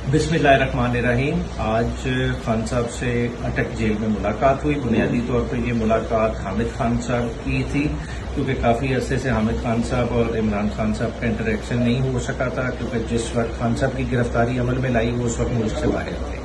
बिस्मिल्लाहिर्रहमानिर्रहीम। आज खान साहब से अटक जेल में मुलाकात हुई। बुनियादी तौर पर ये मुलाकात हामिद खान साहब की थी, क्योंकि काफ़ी अरसे से हामिद खान साहब और इमरान खान साहब का इंटरेक्शन नहीं हो सका था, क्योंकि जिस वक्त खान साहब की गिरफ्तारी अमल में लाई वो उस वक्त मुल्क से बाहर थे।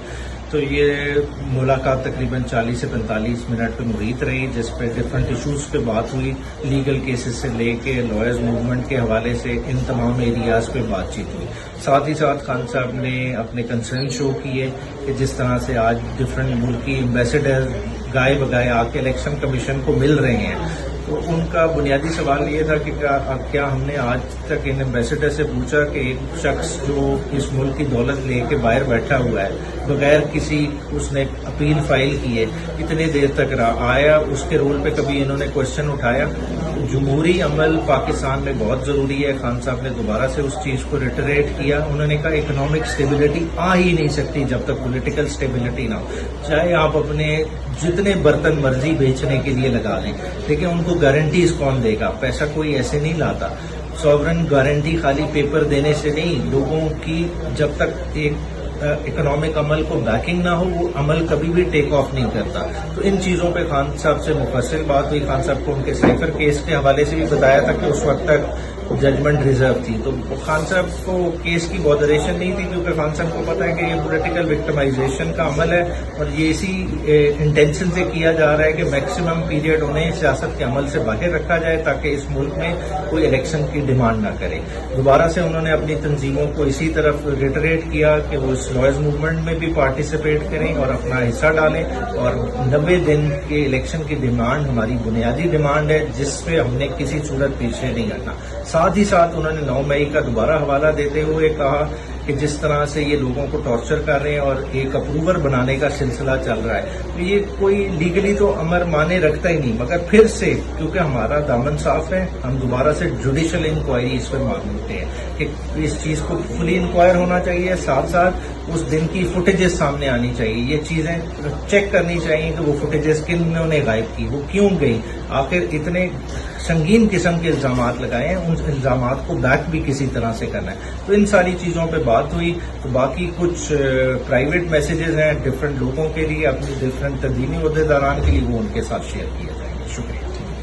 तो ये मुलाकात तकरीबन 40 से 45 मिनट पर मुहित रही, जिस पे डिफरेंट इशूज़ पे बात हुई। लीगल केसेस से लेके लॉयर्स मूवमेंट के हवाले से इन तमाम एरियाज़ पे बातचीत हुई। साथ ही साथ खान साहब ने अपने कंसर्न शो किए कि जिस तरह से आज डिफरेंट मुल्क की एम्बेसडर गाए बगाए आके इलेक्शन कमीशन को मिल रहे हैं, तो उनका बुनियादी सवाल ये था कि क्या हमने आज तक इन एम्बेसडर से पूछा कि एक शख्स जो इस मुल्क की दौलत लेके बाहर बैठा हुआ है बगैर किसी उसने अपील फाइल की है, इतने देर तक आया, उसके रोल पे कभी इन्होंने क्वेश्चन उठाया? जमहूरी अमल पाकिस्तान में बहुत ज़रूरी है। खान साहब ने दोबारा से उस चीज़ को रिटरेट किया। उन्होंने कहा इकोनॉमिक स्टेबिलिटी आ ही नहीं सकती जब तक पॉलिटिकल स्टेबिलिटी ना हो। चाहे आप अपने जितने बर्तन मर्जी बेचने के लिए लगा लें, लेकिन उनको गारंटीज कौन देगा? पैसा कोई ऐसे नहीं लाता। सॉवरन गारंटी खाली पेपर देने से नहीं, लोगों की जब तक एक इकोनॉमिक अमल को बैकिंग ना हो वो अमल कभी भी टेक ऑफ नहीं करता। तो इन चीज़ों पे खान साहब से मुफस्सिल बात हुई। खान साहब को उनके साइफर केस के हवाले से भी बताया था कि उस वक्त तक जजमेंट रिजर्व थी। तो खान साहब को केस की बॉदरेशन नहीं थी, क्योंकि खान साहब को पता है कि ये पॉलिटिकल विक्टिमाइजेशन का अमल है और ये इसी इंटेंशन से किया जा रहा है कि मैक्सिमम पीरियड उन्हें सियासत के अमल से बाहर रखा जाए ताकि इस मुल्क में कोई इलेक्शन की डिमांड ना करे। दोबारा से उन्होंने अपनी तंजीमों को इसी तरफ रिटरेट किया कि वो इस लॉयर्स मूवमेंट में भी पार्टिसिपेट करें और अपना हिस्सा डालें, और 90 दिन के इलेक्शन की डिमांड हमारी बुनियादी डिमांड है, जिसपे हमने किसी सूरत पीछे नहीं हटना। साथ ही साथ उन्होंने 9 मई का दोबारा हवाला देते हुए कहा कि जिस तरह से ये लोगों को टॉर्चर कर रहे हैं और एक अप्रूवर बनाने का सिलसिला चल रहा है, तो ये कोई लीगली तो अमर माने रखता ही नहीं, मगर फिर से क्योंकि हमारा दामन साफ है, हम दोबारा से जुडिशल इंक्वायरी इस पर मांगते हैं कि इस चीज़ को फुली इंक्वायर होना चाहिए। साथ साथ उस दिन की फुटेजेस सामने आनी चाहिए। ये चीज़ें चेक करनी चाहिए कि वो फुटेजेस किन्होंने गायब की, वो क्यों गई, आखिर इतने संगीन किस्म के इल्जामात लगाए हैं, उन इल्जामात को बैक भी किसी तरह से करना है। तो इन सारी चीज़ों पे बात हुई। तो बाकी कुछ प्राइवेट मैसेजेस हैं डिफरेंट लोगों के लिए, अपनी डिफरेंट तंजीमी अहदेदारान के लिए, वो उनके साथ शेयर किए जाएंगे। शुक्रिया।